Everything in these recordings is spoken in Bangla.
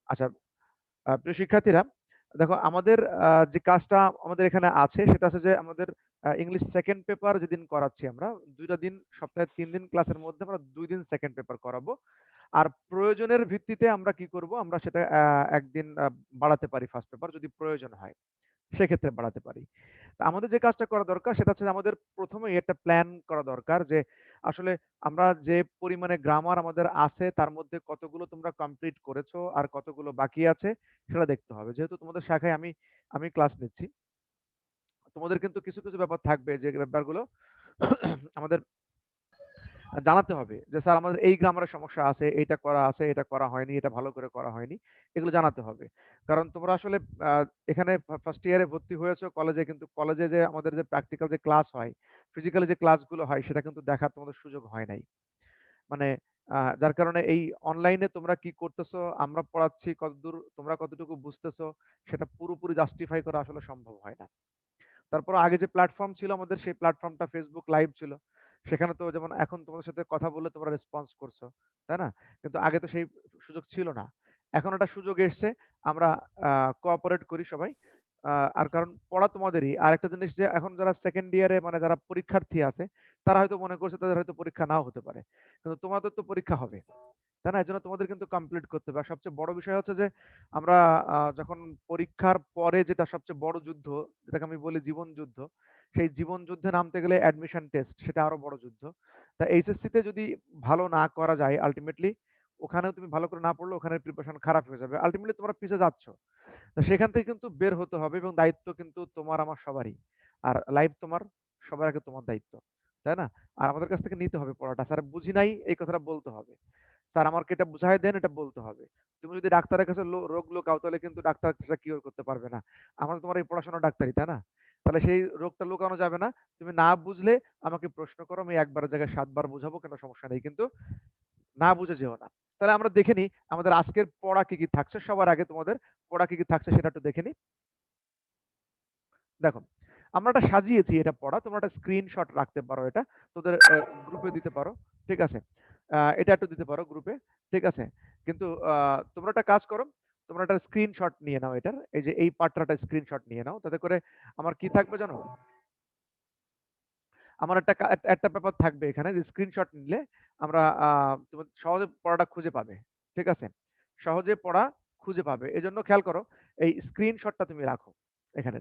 আচ্ছা, প্রিয় শিক্ষার্থীরা, দেখো আমাদের যে কাজটা আমাদের এখানে আছে সেটা হচ্ছে যে আমাদের ইংলিশ সেকেন্ড পেপার যেদিন করাচ্ছি আমরা ২ টা দিন, সপ্তাহে ৩ দিন ক্লাসের মধ্যে আমরা ২ দিন সেকেন্ড পেপার করাবো। আর প্রয়োজনের ভিত্তিতে আমরা কি করব, আমরা সেটা ১ দিন বাড়াতে পারি ফার্স্ট পেপার যদি প্রয়োজন হয়। সেক্ষেত্রে বাড়াতে পারি। তা আমাদের যে কাজটা করা দরকার সেটা হচ্ছে যে আমাদের ১ম এই একটা প্ল্যান করা দরকার যে আসলে আমরা যে পরিমাণে গ্রামার আমাদের আছে তার মধ্যে কতগুলো তোমরা কমপ্লিট করেছো আর কতগুলো বাকি আছে সেটা দেখতে হবে। যেহেতু তোমাদের শাখায় আমি ক্লাস নিচ্ছি, তোমাদের কিন্তু কিছু ব্যাপার থাকবে যে ব্যাপারগুলো আমাদের জানাতে হবে যে স্যার আমাদের এই গ্রামারের সমস্যা আছে, এইটা করা আছে, এটা করা হয়নি, এটা ভালো করে করা হয়নি। এগুলো জানাতে হবে। কারণ তোমরা আসলে আ এখানে ফার্স্ট ইয়ারে ভর্তি হয়েছো কলেজে, কিন্তু কলেজে যে আমাদের যে প্র্যাকটিক্যাল যে ক্লাস হয়, ফিজিক্যালি যে ক্লাসগুলো হয় সেটা কিন্তু দেখার তোমাদের সুযোগ হয় নাই। মানে যার কারণে এই অনলাইনে তোমরা কি করতেছো, আমরা পড়াচ্ছি কতদূর, তোমরা কতটুকু বুঝতেছো সেটা পুরোপুরি জাস্টিফাই করা আসলে সম্ভব হয় না। তারপর আগে যে প্ল্যাটফর্ম ছিল আমাদের সেই প্ল্যাটফর্মটা ফেসবুক লাইভ ছিল। সেখানে তো যেমন এখন তোমাদের সাথে কথা বললে তোমরা রেসপন্স করছো, তাই না? কিন্তু আগে তো সেই সুযোগ ছিল না। এখন একটা সুযোগ এসছে, আমরা কোঅপারেট করি সবাই। আর কারণ পড়া তোমাদেরই। আরেকটা জিনিস যে এখন যারা সেকেন্ড ইয়ারে মানে যারা পরীক্ষার্থী আছে, তারা হয়তো মনে করছে তাদের হয়তো পরীক্ষা নাও হতে পারে। কিন্তু তোমাদের তো পরীক্ষা হবে। তাই না? এজন্য তোমাদের কিন্তু কমপ্লিট করতে হবে। আর সবচেয়ে বড় বিষয় হচ্ছে যে আমরা যখন পরীক্ষার পরে যেটা সবচেয়ে বড় যুদ্ধ, যেটাকে আমি বলি জীবন যুদ্ধ, সেই জীবন যুদ্ধে নামতে গেলে অ্যাডমিশন টেস্ট সেটা আরো বড় যুদ্ধ। তা এইচএসসি তে যদি ভালো না করা যায় আল্টিমেটলি ওখানেও তুমি ভালো করে না পড়লে ওখানের প্রিপারেশন খারাপ হয়ে যাবে। আল্টিমেটলি তোমরা পিছে যাচ্ছ। তো সেখান থেকে কিন্তু বের হতে হবে এবং দায়িত্ব কিন্তু তোমার আমার সবারই। আর লাইফ তোমার, সবার আগে তোমার দায়িত্ব। তাই না? আর আমাদের কাছ থেকে নিতে হবে পড়াটা। স্যার বুঝি নাই এই কথাটা বলতে হবে। স্যার আমাকে এটা বুঝায় দেন এটা বলতে হবে। তুমি যদি ডাক্তারের কাছে রোগ লুকাও তাহলে কিন্তু ডাক্তার সেটা কিওর করতে পারবে না। আমার তোমার এই পড়াশোনা ডাক্তারি, তাই না? তাহলে সেই রোগটা লুকানো যাবে না। তুমি না বুঝলে আমাকে প্রশ্ন করো, আমি একবারের জায়গায় ৭ বার বুঝাবো, কোনো সমস্যা নেই। কিন্তু না বুঝে যেও না। তাহলে আমরা দেখে নিই আমাদের আজকের পড়া কি থাকছে। সবার আগে তোমাদের পড়া কি থাকছে সেটা একটু দেখে নিই। দেখো, আমরা এটা সাজিয়েছি এটা পড়া। তোমরা একটা স্ক্রিনশট রাখতে পারো এটা। তোদের গ্রুপে দিতে পারো। ঠিক আছে? এটা একটু দিতে পারো গ্রুপে। ঠিক আছে? কিন্তু তোমরা একটা কাজ করো। তোমরা একটা স্ক্রিনশট নিয়ে নাও এটার। এই যে এই পার্টটার একটা স্ক্রিনশট নিয়ে নাও। তাতে করে আমার কি থাকবে জানো? আমার একটা ব্যাপার থাকবে এখানে যে স্ক্রিনশট নিলে আমরা তুমি সহজে পড়াটা খুঁজে পাবে। ঠিক আছে? সহজে পড়া খুঁজে পাবে। এজন্য খেয়াল করো এই স্ক্রিনশটটা তুমি রাখো এখানে।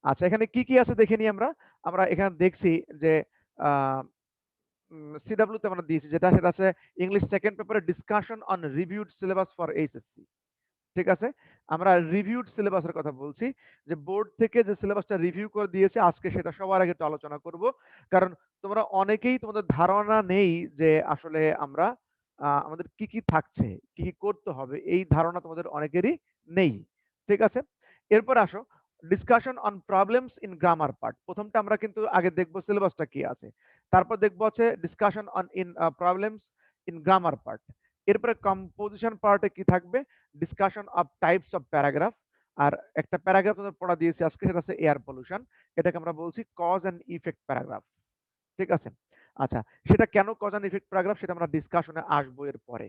আচ্ছা, এখানে কি আছে দেখে নিই আমরা। আমরা এখানে দেখছি যে আ সিডব্লিউ তে আমরা দিয়েছি যেটা সেটা হচ্ছে ইংলিশ সেকেন্ড পেপারের discussion on reviewed syllabus for HSC. ঠিক আছে? আমরা রিভিউড সিলেবাসের কথা বলছি। যে বোর্ড থেকে যে সিলেবাসটা রিভিউ করে দিয়েছে আজকে সেটা সবার আগে একটু আলোচনা করব। কারণ তোমরা অনেকেই তোমাদের ধারণা নেই যে আসলে আমরা আমাদের কি থাকছে, কি করতে হবে এই ধারণা তোমাদের অনেকেরই নেই। ঠিক আছে? এরপর আসো discussion on problems in grammar part. প্রথমটা আমরা কিন্তু আগে দেখব সিলেবাসটা কি আছে। তারপর দেখব হচ্ছে discussion on problems in grammar part. এরপরে কম্পোজিশন পার্টে কি থাকবে? Discussion of types of paragraph. আর একটা প্যারাগ্রাফ তোমাদের পড়া দিয়েছি আজকে সেটা হচ্ছে এয়ার পলিউশন। এটাকে আমরা বলছি কজ অ্যান্ড ইফেক্ট প্যারাগ্রাফ। ঠিক আছে? আচ্ছা, সেটা কেন কজ অ্যান্ড ইফেক্ট প্যারাগ্রাফ সেটা আমরা ডিসকাশনে আসবো এর পরে।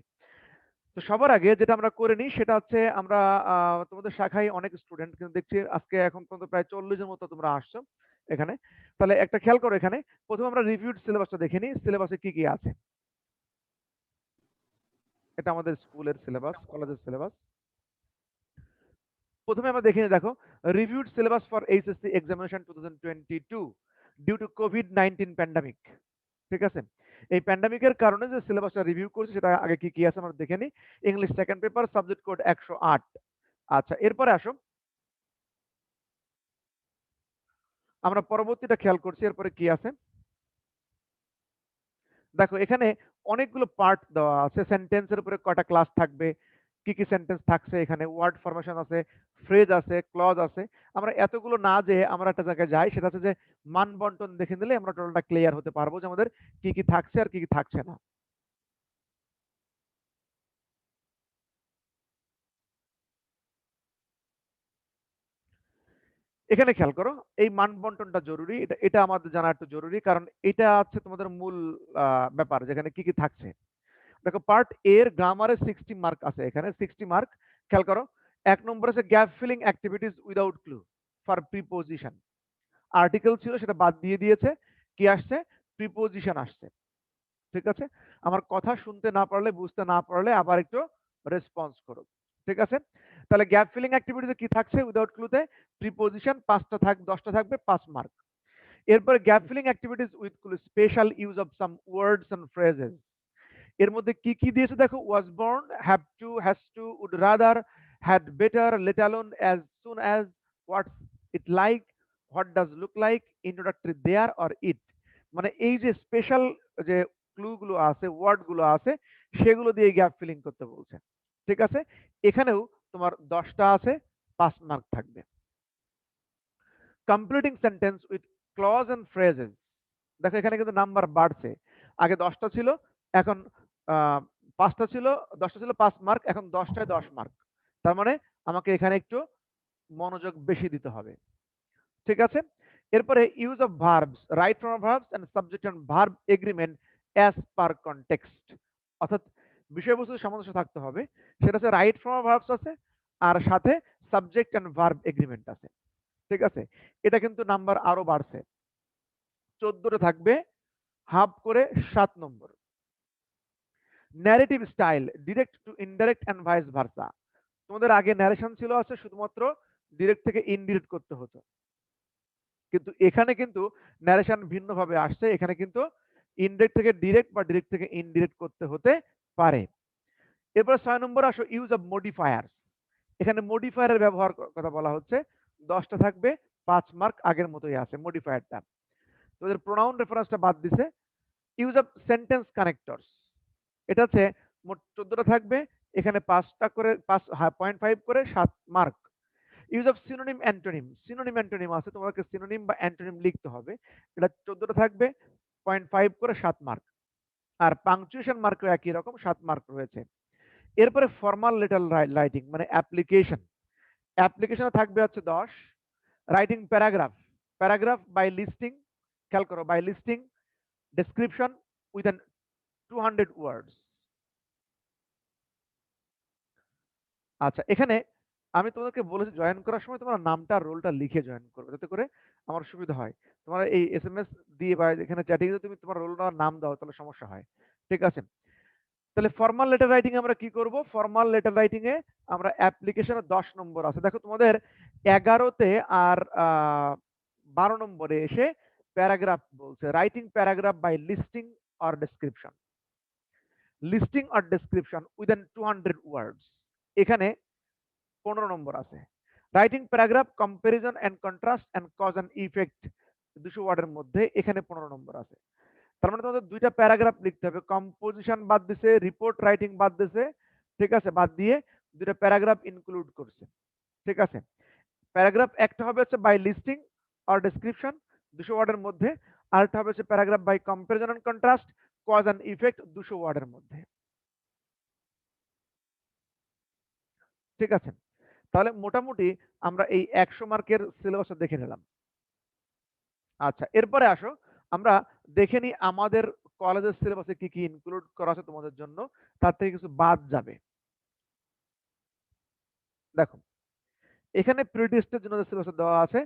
তো সবার আগে যেটা আমরা করে নিই সেটা হচ্ছে আমরা তোমাদের শাখায় অনেক স্টুডেন্ট কিন্তু দেখছি আজকে এখন পর্যন্ত প্রায় ৪০ এর মতো তোমরা আসছো এখানে। তাহলে একটা খেয়াল করো এখানে। প্রথমে আমরা রিভিউড সিলেবাসটা দেখে নিই। সিলেবাসে কি আছে? এটা আমাদের স্কুলের সিলেবাস, কলেজের সিলেবাস। প্রথমে আমরা দেখে নিই, দেখো reviewed syllabus for HSC examination 2022 due to কোভিড-19 প্যান্ডামিক। ঠিক আছে? এই প্যান্ডামিকের কারণে যে সিলেবাসটা রিভিউ করছি সেটা আগে কি আছে আমরা দেখে নিই। English second paper subject code ১০৮। আচ্ছা, এরপরে আসো আমরা পরবর্তীটা খেয়াল করছি এরপরে কি আছে। দেখো এখানে অনেকগুলো পার্ট দেওয়া আছে। সেন্টেন্সের উপরে কয়টা ক্লাস থাকবে, কি সেন্টেন্স থাকছে, এখানে ওয়ার্ড ফরমেশন আছে, ফ্রেজ আছে, ক্লজ আছে। আমরা এতগুলো না যে আমরা একটা জায়গায় যাই সেটা হচ্ছে যে মান বন্টন দেখে নিলে আমরা টোটালটা ক্লিয়ার হতে পারবো যে আমাদের কি থাকছে আর কি থাকছে না। এখানে খেয়াল করো এই মান বন্টনটা জরুরি। এটা আমাদের জানা একটু জরুরি কারণ এটা হচ্ছে তোমাদের মূল ব্যাপার যেখানে কি থাকছে। দেখো পার্ট এর গ্রামারে 60 মার্ক আছে, এখানে 60 মার্ক। খেয়াল করো, 1 নম্বর আছে gap filling activities without clue for preposition. Article ছিল সেটা বাদ দিয়ে দিয়েছে, কি আসছে? প্রিপোজিশন আসছে। ঠিক আছে, আমার কথা শুনতে না পারলে, বুঝতে না পারলে আবার একটু রেসপন্স করো। ঠিক আছে, তাহলে গ্যাপ ফিলিং অ্যাক্টিভিটিতে কি থাকছে? উইদাউট ক্লুতে প্রিপোজিশন 5টা থাক 10টা থাকবে, 5 মার্ক। এরপরে gap filling activities with clue, special use of some words and phrases. এর মধ্যে কি কি দিয়েছে দেখো? Was born, have to, has to, would rather, had better, let alone, as soon as, what's it like, what does look like, introductory there or it. মানে এই যে স্পেশাল যে ক্লু গুলো আছে, ওয়ার্ড গুলো আছে, সেগুলো দিয়ে গ্যাপ ফিলিং করতে বলছে। ঠিক আছে, এখানেও তোমার 10টা আছে, 5 মার্ক থাকবে। Completing sentence with clause and phrases. দেখো এখানে কিন্তু নাম্বার বাড়ছে, আগে 10টা ছিল, এখন 5টা ছিল, 10টা ছিল 5 মার্ক, এখন 10টায় 10 মার্ক। তার মানে আমাকে এখানে একটু মনোযোগ বেশি দিতে হবে। ঠিক আছে, এরপরে use of verbs, right form verbs and subject and verb agreement as per context. অর্থাৎ বিষয়বস্তু সামঞ্জস্য থাকতে হবে, সেটা হচ্ছে রাইট ফর্ম ভার্বস আছে আর সাথে সাবজেক্ট এন্ড ভার্ব এগ্রিমেন্ট আছে। ঠিক আছে, এটা কিন্তু নাম্বার আরো বাড়ছে, 14টা থাকবে, হাফ করে 7 নম্বর। Narrative style, direct to indirect and vice versa. তোমাদের আগে ন্যারেশন ছিল আছে শুধুমাত্র ডিরেক্ট থেকে ইনডিরেক্ট করতে হতো, কিন্তু এখানে কিন্তু ন্যারেশন ভিন্নভাবে আসছে, এখানে কিন্তু ইনডিরেক্ট থেকে ডিরেক্ট বা ডিরেক্ট থেকে ইনডিরেক্ট করতে হতে পারে। এরপর 6 নম্বর আসো, ইউজ অফ মডিফায়ার। এখানে মডিফায়ারের ব্যবহার কথা বলা হচ্ছে, 10টা থাকবে, 5 মার্ক আগের মতোই আছে মডিফায়ারটা। তোদের প্রোনাউন রেফারেন্সটা বাদ দিছে। ইউজ অফ সেন্টেন্স কানেক্টরস, এটা হচ্ছে মোট 14টা থাকবে, এখানে 5টা করে 5.5 করে 7 mark. Use of synonym antonym, synonym antonym আছে, তোমাকে সিনোনিম বা অ্যান্টোনিম লিখতে হবে, এটা 14টা থাকবে, 0.5 করে 7 মার্ক। আর পাংচুয়েশন মার্কও একই রকম 7 মার্ক রয়েছে। এরপরে ফর্মাল লেটার রাইটিং মানে অ্যাপ্লিকেশন, অ্যাপ্লিকেশনে থাকবে হচ্ছে 10। Writing paragraph, paragraph by listing, খেয়াল করো, by listing description with 200 words. আচ্ছা, এখানে আমি তোমাদেরকে বলেছি জয়েন করার সময় তোমার নামটা আর রোলটা লিখে জয়েন করবে, যাতে করে আমার সুবিধা হয়। তোমার এই এসএমএস দিয়ে বা এখানে চ্যাটিং এ তুমি তোমার রোল নাম দাও, তাহলে সমস্যা হয়। ঠিক আছে, তাহলে ফর্মাল লেটার রাইটিং আমরা কি করব? ফর্মাল লেটার রাইটিং এ আমরা অ্যাপ্লিকেশনে 10 নম্বর আছে। দেখো তোমাদের 11তে আর 12 নম্বরে এসে প্যারাগ্রাফ বলছে, writing paragraph by listing or description, listing or description within 200 words, এখানে 15 নম্বর আছে। Writing paragraph comparison and contrast and cause and effect 200 ওয়ার্ডের মধ্যে, এখানে 15 নম্বর আছে। তার মানে তোমাদের 2টা প্যারাগ্রাফ লিখতে হবে, কম্পোজিশন বাদ দিছে, রিপোর্ট রাইটিং বাদ দিছে। ঠিক আছে, বাদ দিয়ে 2টা প্যারাগ্রাফ ইনক্লুড করছে। ঠিক আছে, প্যারাগ্রাফ একটা হবে হচ্ছে বাই লিস্টিং অর ডেসক্রিপশন 200 ওয়ার্ডের মধ্যে, আরেকটা হবে হচ্ছে paragraph by comparison and contrast cause and effect 200 ওয়ার্ডের মধ্যে। ঠিক আছে, তাহলে মোটামুটি আমরা এই 100 মার্কের সিলেবাসটা দেখে নিলাম। আচ্ছা, এরপরে আসো আমরা দেখে নিই আমাদের কলেজের সিলেবাসে কি কি ইনক্লুড করা আছে তোমাদের জন্য, তার থেকে কিছু বাদ যাবে। দেখো এখানে প্রি টেস্টের জন্য যে সিলেবাস দেওয়া আছে,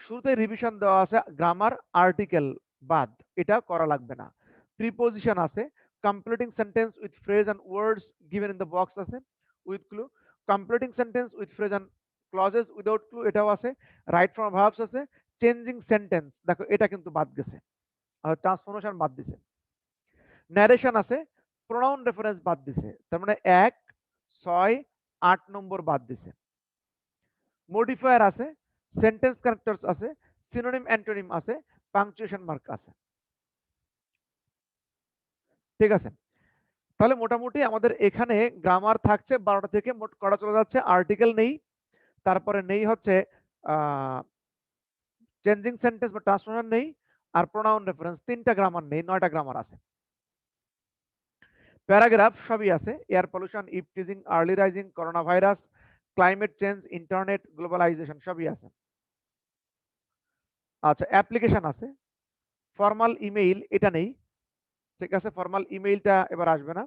শুরুতে রিভিশন দেওয়া আছে, গ্রামার আর্টিকেল বাদ, এটা করা লাগবে না। প্রিপোজিশন আছে, completing sentence with phrase and words given in the box আছে with clue, completing sentence with phrase and clauses without clue এটাও আছে, রাইট ফ্রম ভার্বস আছে, চেঞ্জিং সেন্টেন্স দেখো এটা কিন্তু বাদ গেছে, আর ট্রান্সফরমেশন বাদ দিছে। ন্যারেশন আছে, প্রোনাউন রেফারেন্স বাদ দিছে, তার মানে 1, 6, 8 নম্বর বাদ দিছে। মডিফায়ার আছে, সেন্টেন্স কানেক্টরস আছে, সিনোনিম অ্যান্টোনিম আছে, পাংচুয়েশন মার্ক আছে। ঠিক আছে, তাহলে মোটামুটি আমাদের এখানে গ্রামার থাকছে 12টা থেকে, মোট করা চলে যাচ্ছে, আর্টিকেল নেই, তারপরে নেই হচ্ছে চেঞ্জিং সেন্টেন্স বা ট্রান্সফরমেশন নেই, আর প্রোনাউন রেফারেন্স 3টা গ্রামার নেই, 9টা গ্রামার আছে। প্যারাগ্রাফ সবই আছে, air pollution, eve teasing, early rising, corona virus, climate change, internet, globalisation সবই আছে। আচ্ছা, অ্যাপ্লিকেশন আছে, ফর্মাল ইমেইল এটা নেই। ঠিক আছে, ফর্মাল ইমেইলটা এবার আসবে না।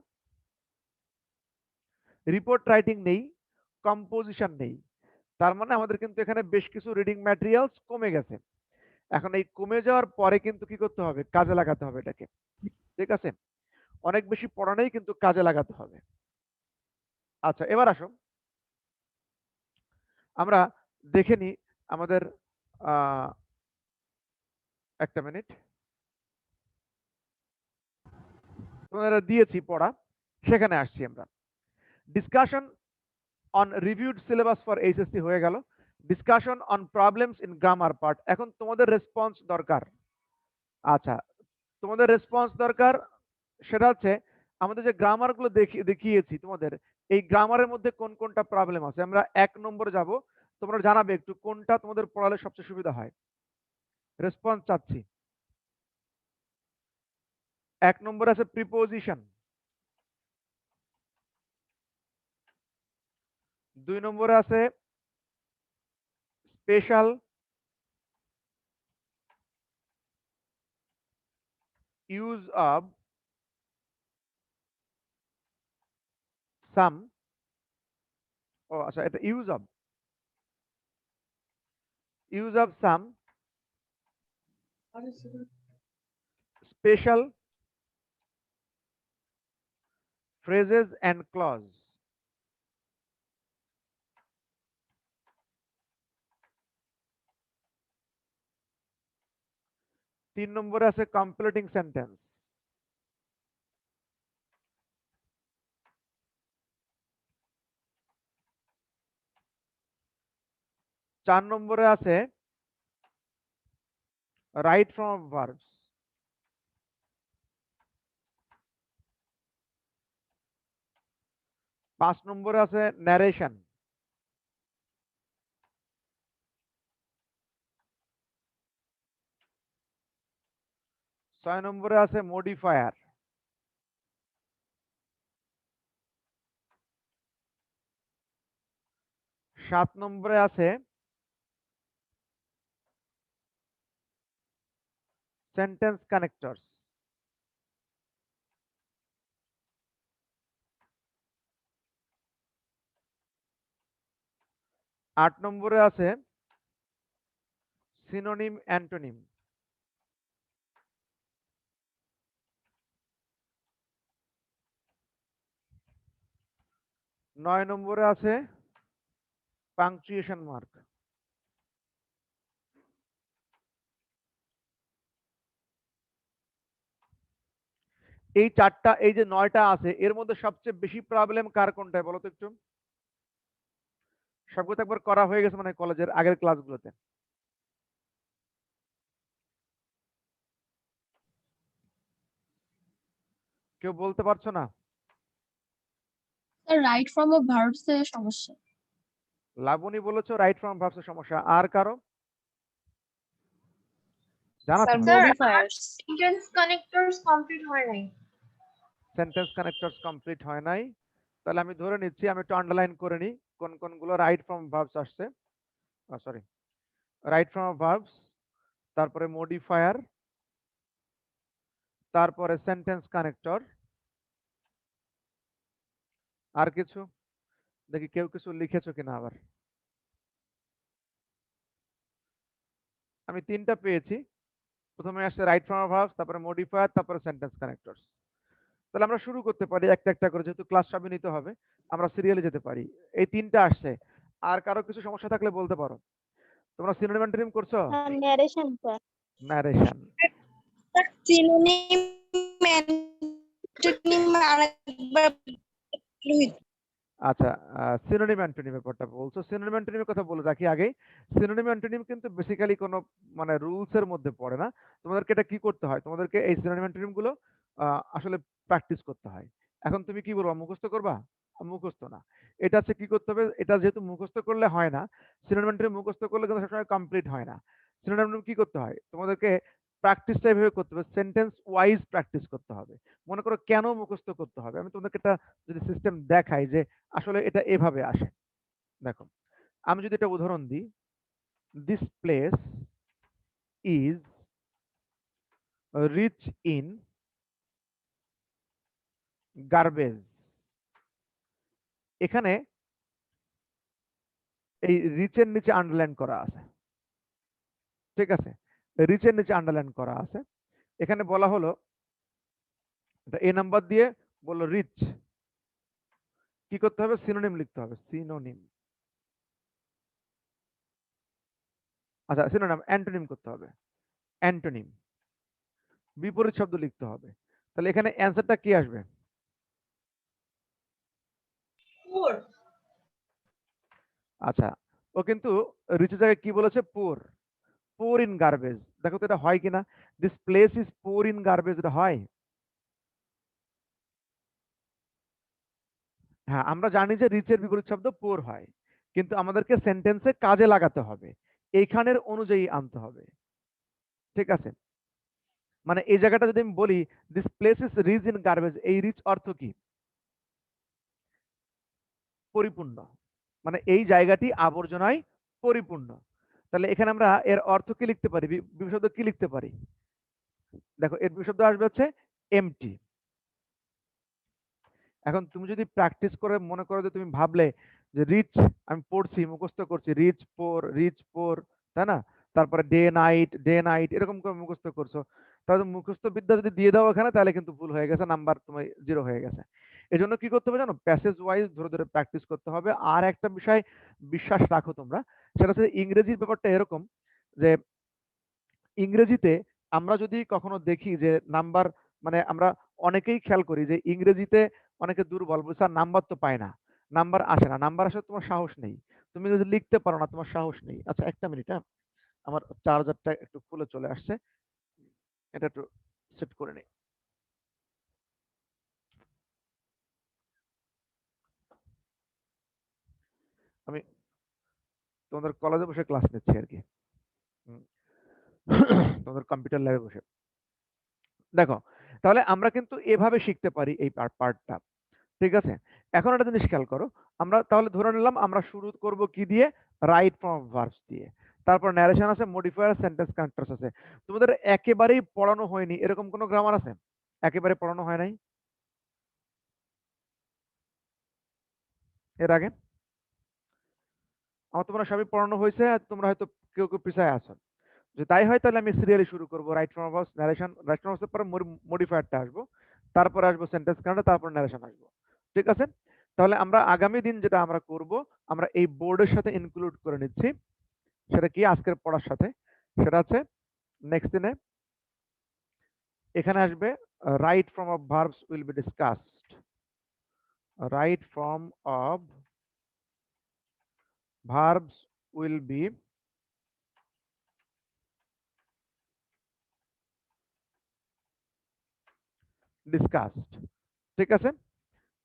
রিপোর্ট রাইটিং নেই, কম্পোজিশন নেই। তার মানে আমাদের কিন্তু এখানে বেশ কিছু রিডিং ম্যাটেরিয়ালস কমে গেছে। এখন এই কমে যাওয়ার পরে কিন্তু কি করতে হবে, কাজে লাগাতে হবে এটাকে। ঠিক আছে, অনেক বেশি পড়া নেই কিন্তু কাজে লাগাতে হবে। আচ্ছা, এবার আসো আমরা দেখে নিই আমাদের একটা মিনিট, তোমাদের দিয়েছি পড়া, সেখানে আসছি আমরা। Discussion on reviewed syllabus for HSC হয়ে গেল। Discussion on problems in grammar part, এখন তোমাদের রেসপন্স দরকার। আচ্ছা, তোমাদের রেসপন্স দরকার, সেটা হচ্ছে আমাদের যে গ্রামার গুলো দেখিয়েছি তোমাদের, এই গ্রামারের মধ্যে কোন কোনটা প্রবলেম আছে। আমরা 1 নম্বরে যাব, তোমরা জানাবে একটু কোনটা তোমাদের পড়ালে সবচেয়ে সুবিধা হয়। রেসপন্স চাচ্ছি। 1 নম্বরে আছে প্রিপোজিশন, 2 নম্বরে আছে স্পেশাল ইউজ অফ সাম, ও আচ্ছা এটা use of some special phrases and clause। 3 নম্বরে আছে কমপ্লিটিং সেন্টেন্স। 4 নম্বরে আছে রাইট ফ্রম ভার্বস। 5 নম্বরে আছে ন্যারেশন। 6 নম্বরে আছে মডিফায়ার। 7 নম্বরে আছে সেন্টেন্স কানেক্টরস। 8 নম্বরে আছে সিনোনিম অ্যান্টোনিম। 9 নম্বরে আছে পাংচুয়েশন মার্ক। এই চারটা, এই যে 9টা আছে এর মধ্যে সবচেয়ে বেশি প্রবলেম কার কোনটায় বলো তো একটু। সবগুলো তো একবার করা হয়ে গেছে মানে কলেজের আগের ক্লাসগুলোতে। কেউ বলতে পারছো না? Sir right from of verbs এর সমস্যা। লাবণী বলেছো রাইট ফ্রম ভার্বসের সমস্যা, আর কারো জানা স্যার তোমার? মডিফায়ার্স সেন্টেন্স কানেক্টরস কমপ্লিট হয় নাই। সেন্টেন্স কানেক্টরস কমপ্লিট হয় নাই, তাহলে আমি ধরে নিচ্ছি, আমি একটু আন্ডারলাইন করে নিই কোন কোনগুলো রাইট ফ্রম ভার্বস আসছে। সরি, রাইট ফ্রম ভার্বস, তারপরে মডিফায়ার, তারপরে সেন্টেন্স কানেক্টর, আর কিছু দেখি কেউ কিছু লিখেছো কিনা আবার। আমি 3টা পেয়েছি, প্রথমে আসছে রাইট ফ্রম ভার্বস, তারপরে মডিফায়ার, তারপরে সেন্টেন্স কানেক্টরস। তাহলে আমরা শুরু করতে পারি একটা একটা করে, যেহেতু ক্লাস সবই নিতে হবে আমরা সিরিয়ালে যেতে পারি। এই 3টা আসছে, আর কারো কিছু সমস্যা থাকলে বলতে পারো। তোমরা সিনোনিম অ্যান্টোনিম করছো? Narration sir. Narration, synonym antonym আরেকবার আচ্ছা। সিনোনিম অ্যান্টোনিম ব্যাপারটা বলছো, সিনোনিম অ্যান্টোনিমের কথা বলে রাখি আগেই। সিনোনিম অ্যান্টোনিম কিন্তু বেসিক্যালি কোনো মানে রুলস এর মধ্যে পড়ে না। তোমাদেরকে এটা কি করতে হয়, তোমাদেরকে এই সিনোনিম অ্যান্টোনিম গুলো আসলে প্র্যাকটিস করতে হয়। এখন তুমি কি বলবা, মুখস্থ করবা? মুখস্থ না, এটা হচ্ছে কি করতে হবে, এটা যেহেতু মুখস্থ করলে হয় না, সিনোনিম অ্যান্টোনিম মুখস্থ করলে কিন্তু সবসময় কমপ্লিট হয় না। সিনোনিম অ্যান্টোনিম কি করতে হয়, তোমাদেরকে প্র্যাকটিসটা এভাবে করতে হবে, সেন্টেন্স ওয়াইজ প্র্যাকটিস করতে হবে। মনে করো কেন মুখস্থ করতে হবে, আমি তোমাদেরকে একটা যদি সিস্টেম দেখাই যে আসলে এটা এভাবে আসে। দেখো, আমি যদি একটা উদাহরণ দিই, this place is rich in garbage, এখানে এই রিচের নিচে আন্ডারলাইন করা আছে, ঠিক আছে, রিচের নিচে আন্ডারলাইন করা আছে। এখানে বলা হলো এ নাম্বার দিয়ে বললো রিচ, কি করতে হবে, সিনোনিম লিখতে হবে, সিনোনিম। আচ্ছা সিনোনিম, অ্যান্টোনিম করতে হবে, অ্যান্টোনিম, বিপরীত শব্দ লিখতে হবে। তাহলে এখানে অ্যান্সারটা কি আসবে? Poor. আচ্ছা, ও কিন্তু রিচের জায়গায় কি বলেছে, পোর, পোর ইন গার্বেজ। দেখো তো এটা হয় কিনা, this place is poor in garbage, এটা হয়? হ্যাঁ, আমরা জানি যে রিচের বিপরীত শব্দ পোর হয়, কিন্তু আমাদেরকে সেন্টেন্সে কাজে লাগাতে হবে, এইখানের অনুযায়ী আনতে হবে, ঠিক আছে। মানে এই জায়গাটা যদি আমি বলি this place is rich in garbage, এই রিচ অর্থ কি, পরিপূর্ণ, মানে এই জায়গাটি আবর্জনায় পরিপূর্ণ। তাহলে এখানে আমরা এর অর্থ কি লিখতে পারি, বিপরীত শব্দ কি লিখতে পারি? দেখো এর বিপরীত শব্দ আসবে হচ্ছে এমটি। এখন তুমি যদি প্র্যাকটিস করে মনে করো যে তুমি ভাবলে যে রিচ, আমি পড়ছি মুখস্থ করছি, রিচ পোর, রিচ পোর, তাই না, তারপরে ডে নাইট, ডে নাইট, এরকম করে মুখস্থ করছো, তাহলে মুখস্থ বিদ্যা যদি দিয়ে দাও এখানে, তাহলে কিন্তু ভুল হয়ে গেছে, নাম্বার তোমার 0 হয়ে গেছে। এই জন্য কি করতে হবে জানো, প্যাসেজ ওয়াইজ ধরে ধরে প্র্যাকটিস করতে হবে। আর একটা বিষয় বিশ্বাস রাখো তোমরা, সেটা হচ্ছে ইংরেজির ব্যাপারটা এরকম যে ইংরেজিতে আমরা যদি কখনো দেখি যে নাম্বার, মানে আমরা অনেকেই খেয়াল করি যে ইংরেজিতে অনেকে দুর্বল, বলছে আর নাম্বার তো পায় না, নাম্বার আসে না, নাম্বার আসে তোমার সাহস নেই, তুমি যদি লিখতে পারো না তোমার সাহস নেই। আচ্ছা একটা মিনিট, হ্যাঁ, আমার চার্জারটা একটু খুলে চলে আসছে, এটা একটু সেট করে নেই। আমি তোমাদের কলেজে বসে ক্লাস নিচ্ছি আর কি, হুম, তোমাদের কম্পিউটার ল্যাবে বসে। দেখো, তাহলে আমরা কিন্তু এভাবে শিখতে পারি এই পার্টটা, ঠিক আছে। এখন একটা জিনিস খেয়াল করো, আমরা তাহলে ধরে নিলাম আমরা শুরু করব কি দিয়ে, রাইট ফর্ম ভার্বস দিয়ে, তারপর ন্যারেশন আছে, মডিফায়ার, সেন্টেন্স কানেক্টরস আছে। তোমাদের একেবারেই পড়ানো হয়নি এরকম কোনো গ্রামার আছে? একেবারে পড়ানো হয় নাই এর আগে? আমার তোমরা সবই পড়ানো হয়েছে, আর তোমরা হয়তো কেউ কেউ পিছায় আছো। যদি তাই হয় তাহলে আমি সিরিয়ালি শুরু করব, right form verbs, narration, right form ভার্বসের পরে মডিফায়ারটা আসবো, তারপর আসবো সেন্টেন্স কানেক্টর, তারপর ন্যারেশন আসবো, ঠিক আছে। তাহলে আমরা আগামী দিন যেটা আমরা করব, আমরা এই বোর্ডের সাথে ইনক্লুড করে নিচ্ছি, সেটা কি আজকের পড়ার সাথে, সেটা হচ্ছে নেক্সট দিনে এখানে আসবে right form of verbs will be discussed, right form of verbs will be discussed, ঠিক আছে।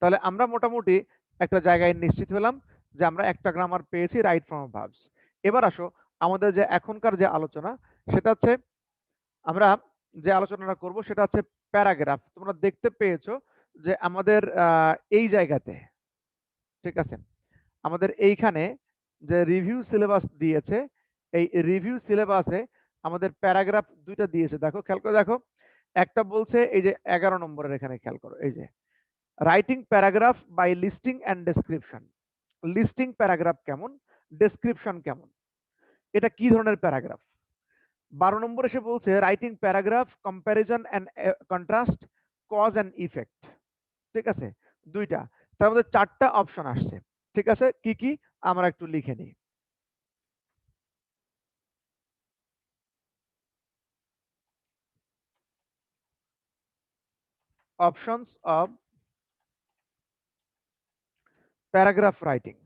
তাহলে আমরা মোটামুটি একটা জায়গায় নিশ্চিত হলাম যে আমরা একটা গ্রামার পেয়েছি, রাইট ফর্ম অফ ভার্বস। এবার আসো আমাদের যে এখনকার যে আলোচনা, সেটা হচ্ছে আমরা যে আলোচনাটা করব সেটা হচ্ছে প্যারাগ্রাফ। তোমরা দেখতে পেয়েছো যে আমাদের এই জায়গাতে, ঠিক আছে, আমাদের এইখানে যে রিভিউ সিলেবাস দিয়েছে, এই রিভিউ সিলেবাসে আমাদের প্যারাগ্রাফ দুইটা দিয়েছে, দেখো খেয়াল করে দেখো। একটা বলছে এই যে 11 নম্বরের এখানে খেয়াল করো, এই যে writing paragraph by listing and description. Listing paragraph কেমন, ডেসক্রিপশন কেমন, এটা কি ধরনের প্যারাগ্রাফ। 12 নম্বর এসে বলছে writing paragraph, comparison and contrast, cause and effect, ঠিক আছে, দুইটা। তার মধ্যে 4টা অপশন আসছে, ঠিক আছে, কি কি আমরা একটু লিখে নিই। Options of paragraph writing.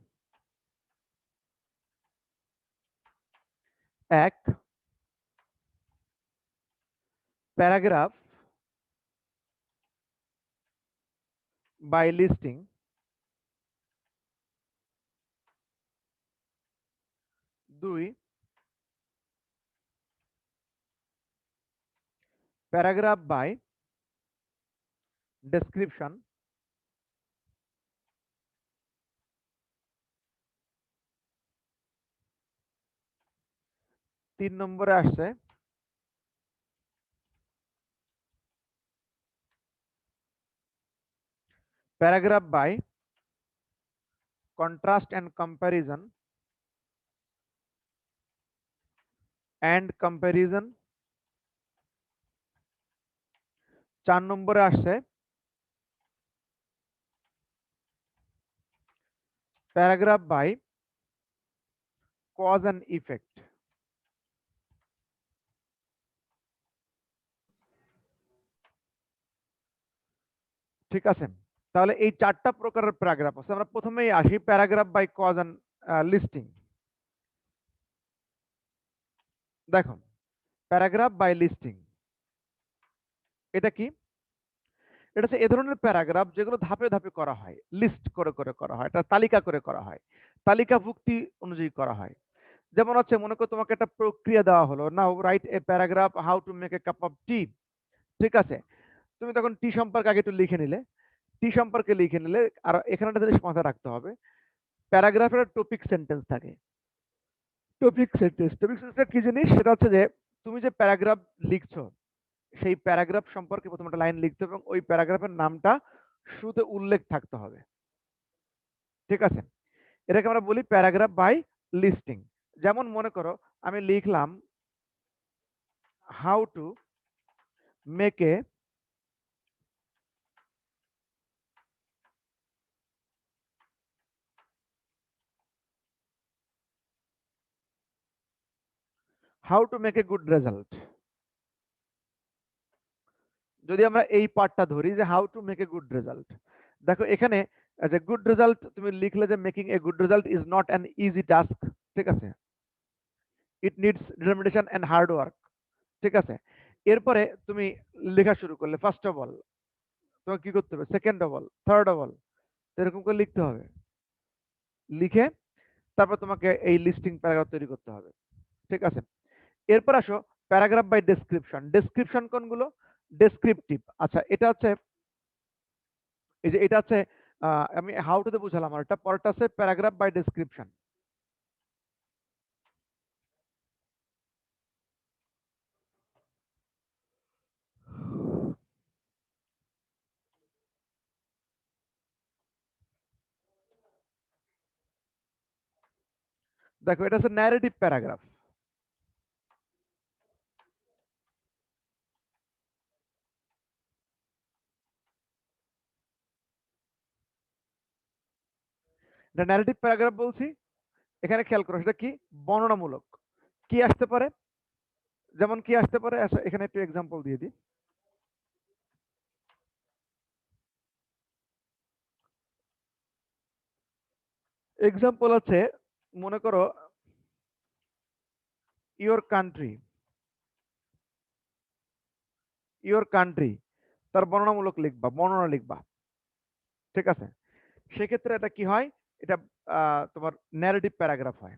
1, paragraph by listing. 2, paragraph by description. 3 নম্বরে আসছে paragraph by contrast and comparison, comparison 4 নম্বরে আসছে paragraph by cause and effect। ঠিক আছে, তাহলে এই 4টা প্রকারের প্যারাগ্রাফ আছে। আমরা প্রথমেই আসি paragraph by cause and listing. দেখো প্যারাগ্রাফ বাই লিস্টিং এটা কি? এটা হচ্ছে এ ধরনের প্যারাগ্রাফ যেগুলো ধাপে ধাপে করা হয়, লিস্ট করে করে করা হয়, এটা তালিকা করে করা হয়, তালিকাভুক্তি অনুযায়ী করা হয়। যেমন হচ্ছে মনে করো তোমাকে একটা প্রক্রিয়া দেওয়া হলো, now write a paragraph how to make a cup of tea. ঠিক আছে, তুমি তখন টি সম্পর্কে আগে একটু লিখে নিলে, টি সম্পর্কে লিখে নিলে। আর এখানে একটা জিনিস মাথায় রাখতে হবে, প্যারাগ্রাফের টপিক সেন্টেন্স থাকে। টপিক সেন্টেন্স কি জিনিস? সেটা হচ্ছে যে তুমি যে প্যারাগ্রাফ লিখছো সেই প্যারাগ্রাফ সম্পর্কে প্রথম একটা লাইন লিখতে হবে এবং ওই প্যারাগ্রাফের নামটা শুরুতে উল্লেখ থাকতে হবে। ঠিক আছে, এটাকে আমরা বলি প্যারাগ্রাফ বাই লিস্টিং। যেমন মনে করো আমি লিখলাম how to make a good result. যদি আমরা এই পার্টটা ধরি যে how to make a good result, দেখো এখানে যে গুড রেজাল্ট তুমি লিখলে যে making a good result is not an easy task. ঠিক আছে, it needs determination and hard work. ঠিক আছে, এরপরে তুমি লেখা শুরু করলে ফার্স্ট অফ অল তোমাকে কি করতে হবে, second of all, third of all, এরকম করে লিখতে হবে। লিখে তারপর তোমাকে এই লিস্টিং প্যারাগ্রাফ তৈরি করতে হবে। ঠিক আছে, এরপর আসো প্যারাগ্রাফ বাই ডেসক্রিপশন। ডেসক্রিপশন কোনগুলো? ডেসক্রিপটিভ। আচ্ছা, এটা হচ্ছে এই যে এটা হচ্ছে আমি হাউ টু তে বুঝালাম, আর এটা পরটা আছে প্যারাগ্রাফ বাই ডেসক্রিপশন। দেখো এটা হচ্ছে ন্যারেটিভ প্যারাগ্রাফ। এটা ন্যারেটিভ প্যারাগ্রাফ বলছি, এখানে খেয়াল করো সেটা কি? বর্ণনামূলক। কি আসতে পারে? যেমন কি আসতে পারে, আচ্ছা এখানে একটু এক্সাম্পল দিয়ে দিই। এক্সাম্পল আছে, মনে করো ইওর কান্ট্রি, ইওর কান্ট্রি, তার বর্ণনামূলক লিখবা, বর্ণনা লিখবা। ঠিক আছে, সেক্ষেত্রে এটা কি হয়? এটা তোমার ন্যারেটিভ প্যারাগ্রাফ হয়।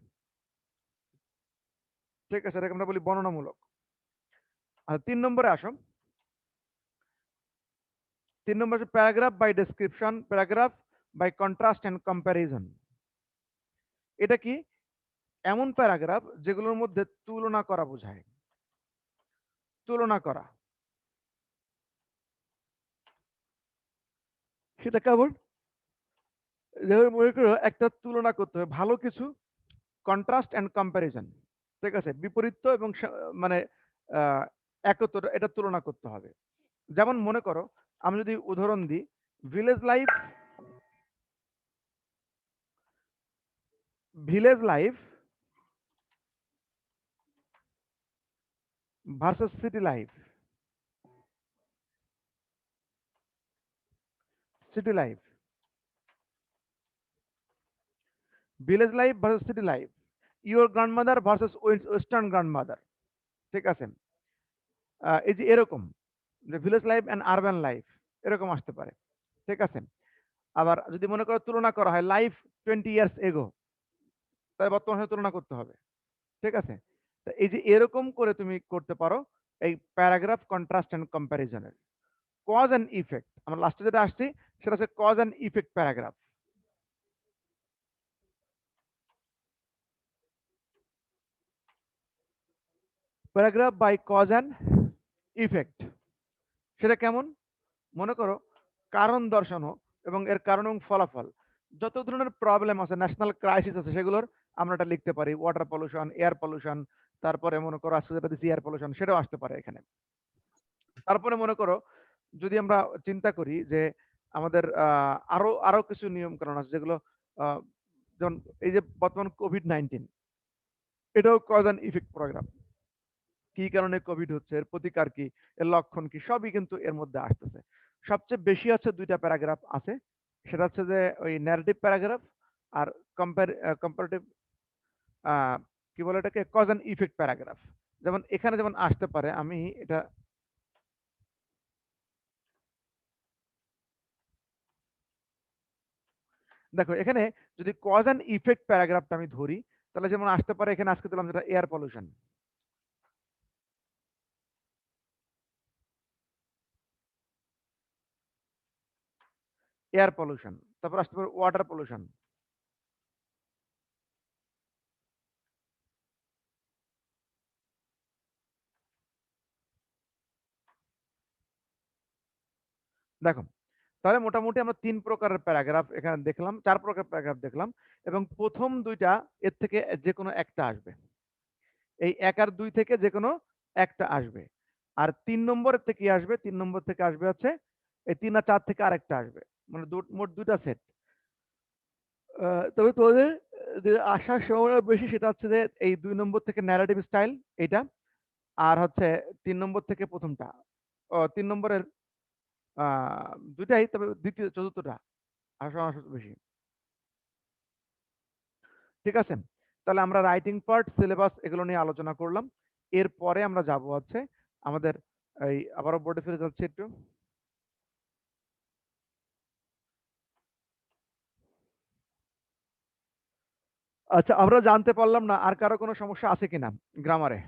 ঠিক আছে, এটাকে আমরা বলি বর্ণনামূলক। আর 3 নম্বরে আসো, 3 নম্বর হচ্ছে paragraph by description, paragraph by contrast and comparison. এটা কি? এমন প্যারাগ্রাফ যেগুলোর মধ্যে তুলনা করা বোঝায়, তুলনা করা। সেটা কেমন? যেমন মনে করো একটা তুলনা করতে হবে, ভালো কিছু, কন্ট্রাস্ট এন্ড কম্প্যারিজন। ঠিক আছে, বিপরীত এবং মানে একত্র, এটা তুলনা করতে হবে। যেমন মনে করো আমি যদি উদাহরণ দিই, village life, village life versus city life, city life, village life versus city life, your grandmother versus western grandmother. ঠিক আছে, এই যে এরকম যে village life and urban life এরকম আসতে পারে। ঠিক আছে, আবার যদি মনে করো তুলনা করা হয় লাইফ 20 ইয়ার্স এগো, তাই বর্তমান সাথে তুলনা করতে হবে। ঠিক আছে, তো এই যে এরকম করে তুমি করতে পারো এই প্যারাগ্রাফ কন্ট্রাস্ট এন্ড কম্প্যারিজনের। কজ এন্ড ইফেক্ট, আমরা লাস্টে যেটা আসছি সেটা হচ্ছে cause and effect paragraph. Paragraph by cause and effect সেটা কেমন? মনে করো কারণ দর্শানো এবং এর কারণ এবং ফলাফল। যত ধরনের প্রবলেম আছে, ন্যাশনাল ক্রাইসিস আছে, সেগুলোর আমরা এটা লিখতে পারি। ওয়াটার পলিউশন, এয়ার পলিউশন, তারপরে মনে করো আজকে যেটা দিচ্ছি এয়ার পলিউশন, সেটাও আসতে পারে এখানে। তারপরে মনে করো যদি আমরা চিন্তা করি যে আমাদের আরো আরো কিছু নিয়ম কানুন আছে যেগুলো আহ, যেমন এই যে বর্তমান কোভিড-19, এটাও কজ অ্যান্ড ইফেক্ট প্রোগ্রাম। কি কারণে কোভিড হচ্ছে, এর প্রতিকার কি, এর লক্ষণ কি, সবই কিন্তু এর মধ্যে আসতেছে। সবচেয়ে বেশি হচ্ছে দুইটা প্যারাগ্রাফ আছে, সেটা হচ্ছে যে ওই ন্যারেটিভ প্যারাগ্রাফ আর কম্পারেটিভ কি বলে এটাকে, কজ অ্যান্ড ইফেক্ট প্যারাগ্রাফ। যেমন এখানে যেমন আসতে পারে, আমি এটা দেখো এখানে যদি কজ অ্যান্ড ইফেক্ট প্যারাগ্রাফটা আমি ধরি, তাহলে যেমন আসতে পারে এখানে আজকে দিলাম যেটা এয়ার পলিউশন, তারপর আসতে পারে ওয়াটার পলিউশন, দেখো তাহলে মোটামুটি আমরা 3 প্রকারের প্যারাগ্রাফ এখানে দেখলাম, 4 প্রকার প্যারাগ্রাফ দেখলাম, এবং প্রথম দুইটা এর থেকে যে কোনো একটা আসবে, এই 1 আর 2 থেকে যে কোনো একটা আসবে। আর 3 নম্বরের থেকে কি আসবে, 3 নম্বর থেকে আসবে হচ্ছে এই 3 আর 4 থেকে আরেকটা আসবে, মানে মোট দুইটা সেট। তবে তোদের যে আসার সম্ভাবনা বেশি সেটা হচ্ছে যে এই 2 নম্বর থেকে ন্যারেটিভ স্টাইল এটা, আর হচ্ছে 3 নম্বর থেকে প্রথমটা। 3 নম্বরের দুইটাই, তবে দ্বিতীয় চতুর্থটা আসার সম্ভাবনা বেশি। ঠিক আছে, তাহলে আমরা রাইটিং পার্ট, সিলেবাস এগুলো নিয়ে আলোচনা করলাম। এরপরে আমরা যাব হচ্ছে আমাদের এই, আবারও বোর্ডে ফিরে যাচ্ছি একটু। আচ্ছা, আমরা জানতে পারলাম না আর কারো কোনো সমস্যা আছে কিনা গ্রামারে,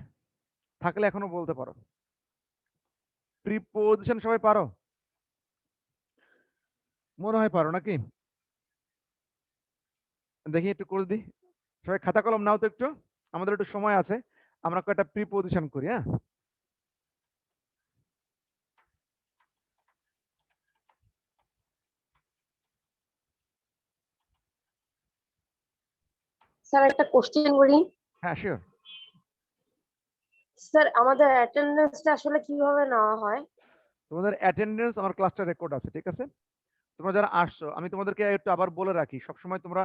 থাকলে এখনো বলতে পারো। প্রিপোজিশন সবাই পারো, মনে হয় পারো নাকি? দেখি একটু করে দিই, সবাই খাতা কলম নাও তো একটু, আমাদের একটু সময় আছে, আমরা কয়েকটা প্রিপোজিশন করি। হ্যাঁ, স্যার একটা কোশ্চেন করি। হ্যাঁ শিওর। স্যার আমাদের অ্যাটেন্ডেন্সটা আসলে কিভাবে নেওয়া হয়? তোমাদের অ্যাটেন্ডেন্স আমার ক্লাসটা রেকর্ড আছে, ঠিক আছে? তোমরা যারা আসছো, আমি তোমাদেরকে একটু আবার বলে রাখি, সবসময় তোমরা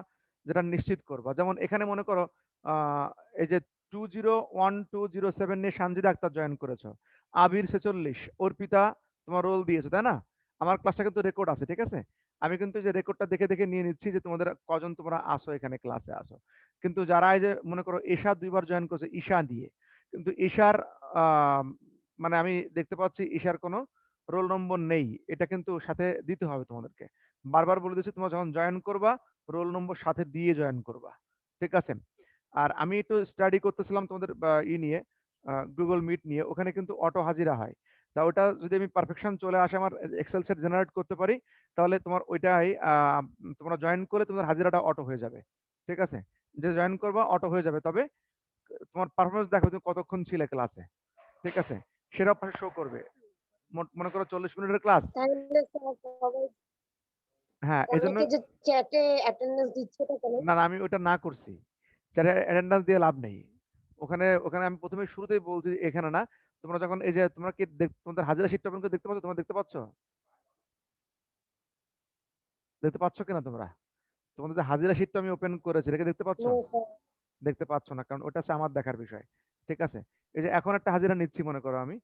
যেটা নিশ্চিত করবা, যেমন এখানে মনে করো আহ, এই যে 201207 নিয়ে সানজিদা আক্তার জয়েন করেছো, আবির 46, অর্পিতা তোমার রোল দিয়েছো, তাই না? আমার ক্লাসটা কিন্তু রেকর্ড আছে, ঠিক আছে? আমি কিন্তু যে রেকর্ডটা দেখে দেখে নিয়ে নিচ্ছি যে তোমাদের কজন তোমরা আসো এখানে ক্লাসে আসো। কিন্তু যারা এই যে মনে করো ঈশা 2বার জয়েন করেছে ঈশা দিয়ে, কিন্তু ঈশার আহ, মানে আমি দেখতে পাচ্ছি ঈশার কোনো রোল নম্বর নেই, এটা কিন্তু সাথে দিতে হবে তোমাদেরকে। বারবার বলে দিচ্ছি, তোমরা যখন জয়েন করবা রোল নম্বর সাথে দিয়ে জয়েন করবা, ঠিক আছে? আর আমি একটু স্টাডি করতেছিলাম তোমাদের নিয়ে, গুগল মিট নিয়ে, ওখানে কিন্তু অটো হাজিরা হয়। তা ওটা যদি আমি পারফেকশন চলে আসে, আমার এক্সেল সেট জেনারেট করতে পারি, তাহলে তোমার ওইটাই তোমরা জয়েন করলে তোমাদের হাজিরাটা অটো হয়ে যাবে, ঠিক আছে? যে জয়েন করবা অটো হয়ে যাবে, তবে তোমার পারফরমেন্স দেখো তুমি কতক্ষণ ছিলে ক্লাসে, ঠিক আছে? সেটা পাশে শো করবে। মনে করো 40 মিনিটের ক্লাস। তাহলে স্যার সবাই, হ্যাঁ, এই জন্য অনেকে যে চ্যাটে অ্যাটেন্ডেন্স দিচ্ছে না কেন? না, না, আমি ওটা না করছি, যারা অ্যাটেন্ডেন্স দিয়ে লাভ নেই। ওখানে ওখানে আমি প্রথমে শুরুতেই বলছি এখানে না। তোমরা যখন এই যে তোমরা কি তোমাদের হাজিরা শিটটা ওপেন করে দেখতে পাচ্ছ, তোমরা দেখতে পাচ্ছ, দেখতে পাচ্ছ কিনা তোমরা? তোমাদের যে হাজিরা শিটটা আমি ওপেন করেছি, এটাকে দেখতে পাচ্ছ? No sir. দেখতে পাচ্ছ না, কারণ ওটা হচ্ছে আমার দেখার বিষয়, ঠিক আছে? এই যে এখন একটা হাজিরা নিচ্ছি মনে করো আমি,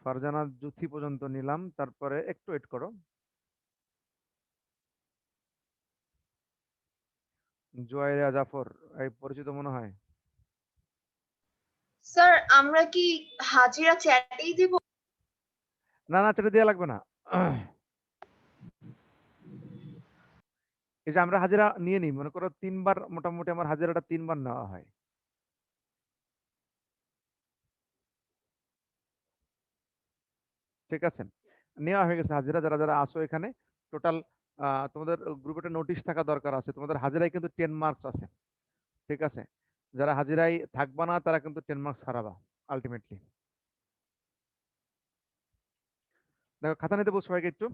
ফারজানা জুথি পর্যন্ত নিলাম, তারপরে একটু ওয়েট করো, জুয়াইরা জাফর, এই পরিচিত মনে হয়। স্যার আমরা কি হাজিরা চ্যাটেই দিব? না, না, সেটা দেওয়া লাগবে না। এই যে আমরা হাজিরা নিয়ে নিই, মনে করো 3বার, মোটামুটি আমার হাজিরাটা 3বার নেওয়া হয়, ঠিক আছে? নেওয়া হয়ে গেছে হাজিরা, যারা যারা আসো এখানে টোটাল। তোমাদের গ্রুপে একটা নোটিশ থাকা দরকার আছে, তোমাদের হাজিরায় কিন্তু 10 মার্কস আছে, ঠিক আছে? যারা হাজিরায় থাকবা না তারা কিন্তু 10 মার্কস হারাবা আলটিমেটলি। দেখো খাতা নিতে বলছো সবাইকে একটু।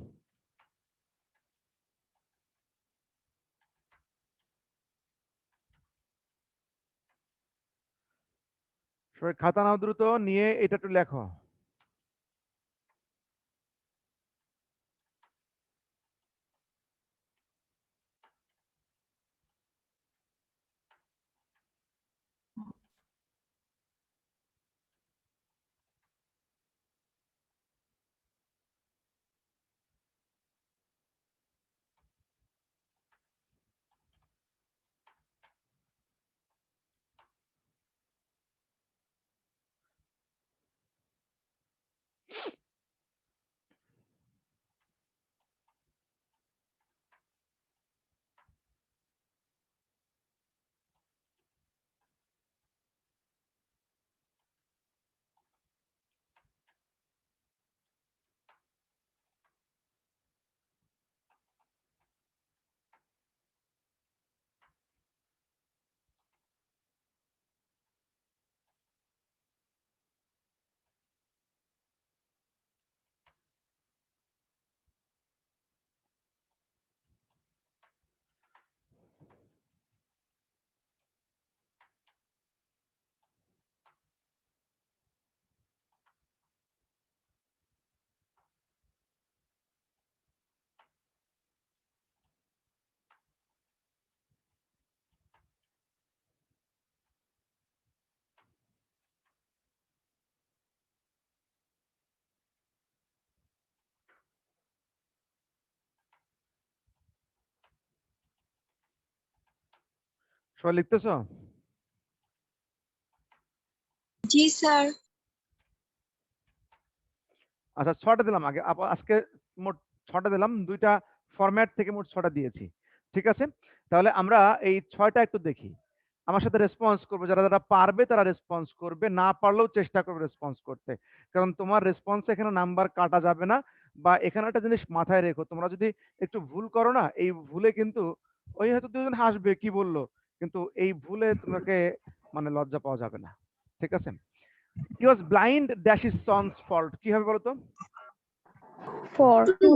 সবাই খাতা নাও দ্রুত, নিয়ে এটা একটু লেখো। সবাই লিখতেছো? জি স্যার। আচ্ছা 6টা দিলাম আগে, আজকে মোট 6টা দিলাম, 2টা ফরম্যাট থেকে মোট 6টা দিয়েছি। ঠিক আছে, তাহলে আমরা এই 6টা একটু দেখি। আমার সাথে রেসপন্স করবে, যারা যারা পারবে তারা রেসপন্স করবে, না পারলেও চেষ্টা করবে রেসপন্স করতে। কারণ তোমার রেসপন্স এখানে নাম্বার কাটা যাবে না। বা এখানে একটা জিনিস মাথায় রেখো, তোমরা যদি একটু ভুল করো না, এই ভুলে কিন্তু ওই হয়তো দুজন হাসবে কি বললো, কিন্তু এই ভুলে তোমাকে মানে লজ্জা পাওয়া যাবে না। ঠিক আছে, he was blind dash his son's fault, কি হবে বলো তো? 4 2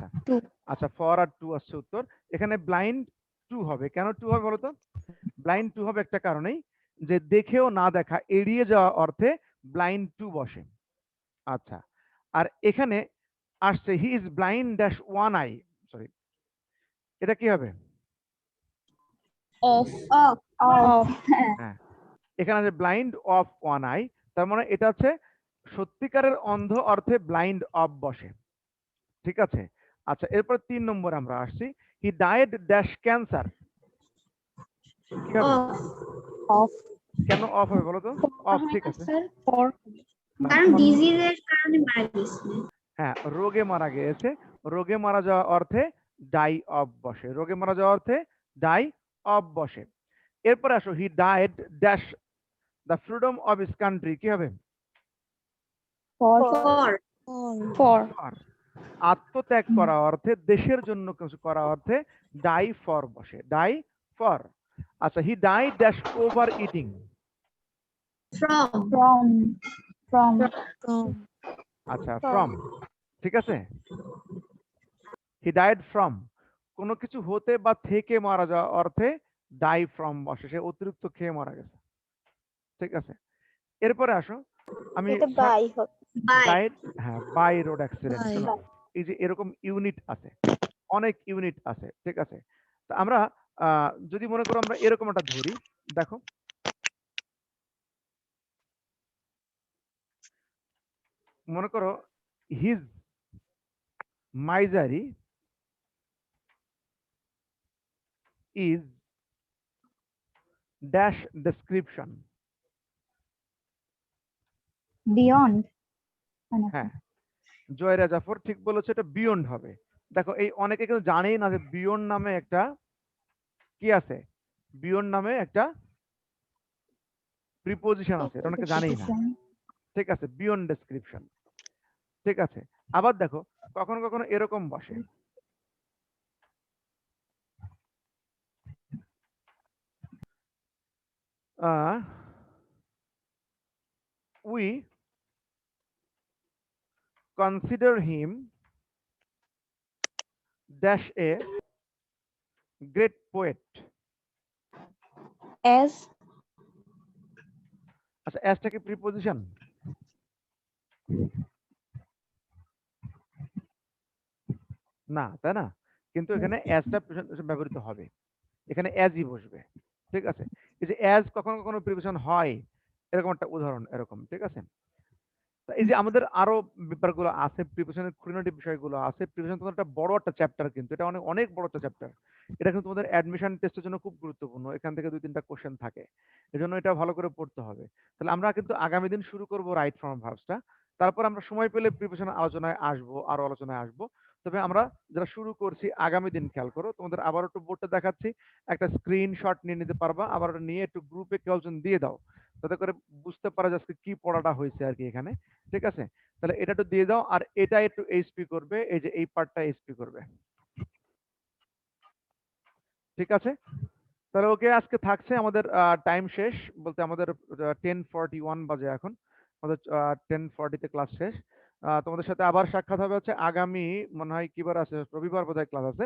আচ্ছা, আচ্ছা ফর আর টু আসছে উত্তর। এখানে ব্লাইন্ড টু হবে, কেন টু হবে বলতো? ব্লাইন্ড টু হবে একটা কারণেই, যে দেখেও না দেখা, এড়িয়ে যাওয়া অর্থে ব্লাইন্ড টু বসে। আচ্ছা, আর এখানে আসছে he is blind dash one I, sorry, এটা কি হবে? অফ অফ হ্যাঁ, এখানে আছে ব্লাইন্ড অফ ওয়ান আই, তার মানে এটা হচ্ছে সত্যিকারের অন্ধ অর্থে ব্লাইন্ড অফ বসে। ঠিক আছে, আচ্ছা এরপর 3 নম্বর আমরা আসছি, হি ডায়েড ড্যাশ ক্যান্সার, কি হবে? অফ কেন অফ হবে বলো তো? অফ, ঠিক আছে, স্যার না, কারণ for- ডিজিজের কারণে মারা গেছে। হ্যাঁ রোগে মারা গিয়েছে, রোগে মারা যাওয়া অর্থে ডাই অফ বসে, রোগে মারা যাওয়া অর্থে ডাই অফ বসে। এরপরে আসো, he died dash the freedom of his country, কি হবে? ফর ফর ফর ফর, আত্মত্যাগ করা অর্থে, দেশের জন্য কিছু করা অর্থে ডাই ফর বসে, ডাই ফর। আচ্ছা, he die dash over eating, from from আচ্ছা ফ্রম, ঠিক আছে, হি ডাইড ফ্রম, কোনো কিছু হতে বা থেকে মারা যাওয়া অর্থে ডাই ফ্রম বসে, সে অতিরিক্ত খেয়ে মারা গেছে। ঠিক আছে, এরপরে আসো, আমি এটা বাই হবে বাই ডাইড, হ্যাঁ বাই রোড অ্যাক্সিডেন্ট। শোনো, এই যে এরকম ইউনিট আছে, অনেক ইউনিট আছে। ঠিক আছে, তা আমরা যদি মনে করো আমরা এরকম একটা ধরি, দেখো মনে করো his মাইজারি is dash description, beyond হ্যাঁ জয়রা জাফর ঠিক বলেছে, এটা বিয়ন্ড হবে। দেখো এই অনেকে কিন্তু জানেই না যে বিয়ন্ড নামে একটা কি আছে, বিয়ন্ড নামে একটা প্রিপোজিশন আছে, এটা অনেকে জানেই না। ঠিক আছে, বিয়ন্ড ডেসক্রিপশন। ঠিক আছে, আবার দেখো কখনো কখনো এরকম বসে, we consider him dash a great poet. as আচ্ছা অ্যাজটা কি প্রিপোজিশন? না, তাই না? কিন্তু এখানে অ্যাজটা ব্যবহৃত হবে, এখানে অ্যাজই বসবে, ঠিক আছে? এই যে অ্যাজ কখনো কখনো প্রিপোজিশন হয়, এরকম একটা উদাহরণ এরকম, ঠিক আছে? তা এই যে আমাদের আরো ব্যাপারগুলো আছে, প্রিপারেশনের খুঁটিনাটি বিষয়গুলো আছে। প্রিপারেশন তোমাদের একটা বড় একটা চ্যাপ্টার, কিন্তু এটা অনেক অনেক বড় একটা চ্যাপ্টার। এটা কিন্তু তোমাদের অ্যাডমিশন টেস্টের জন্য খুব গুরুত্বপূর্ণ। এখান থেকে 2-3টা কোশ্চেন থাকে, এজন্য এটা ভালো করে পড়তে হবে। তাহলে আমরা কিন্তু আগামী দিন শুরু করব রাইট ফর্ম ভার্বসটা। তারপর আমরা সময় পেলে প্রিপারেশন আলোচনায় আসবো, আরো আলোচনায় আসবো। তবে আমরা যারা শুরু করছি আগামী দিন খেয়াল করো, তোমাদের আবার একটু বোর্ডটা দেখাচ্ছি, একটা স্ক্রিনশট নিয়ে নিতে পারবা, আবার ওটা নিয়ে একটু গ্রুপে কেউজন দিয়ে দাও, যাতে করে বুঝতে পারা যাচ্ছে কি পড়াটা হয়েছে আর কি এখানে, ঠিক আছে? তাহলে এটা একটু দিয়ে দাও, আর এটা একটু এইচপি করবে, এই যে এই পার্টটা এইচপি করবে, ঠিক আছে? তাহলে ওকে, আজকে থাকছে আমাদের টাইম শেষ, বলতে আমাদের 10:41 বাজে এখন, আমাদের 10:40-তে ক্লাস শেষ। তোমাদের সাথে আবার সাক্ষাৎ হবে হচ্ছে আগামী, মনে হয় কিবার আছে, রবিবার বোধহয় ক্লাস আছে।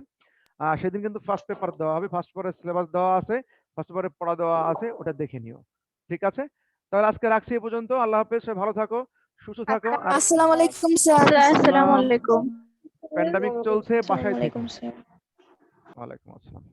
সেদিন কিন্তু ফার্স্ট পেপার দেওয়া হবে, ফার্স্ট পেপারের সিলেবাস দেওয়া আছে, ফার্স্ট পেপারে পড়া দেওয়া আছে, ওটা দেখে নিও, ঠিক আছে? তাহলে আজকে রাখছি এই পর্যন্ত। আল্লাহ হাফেজ, সবাই ভালো থাকো, সুস্থ থাকো। আর আসসালামু আলাইকুম স্যার। আসসালামু আলাইকুম। প্যান্ডামিক চলছে, আসসালামু বাসায় থেকো। আলাইকুম স্যার। ওয়ালাইকুম আসসালাম।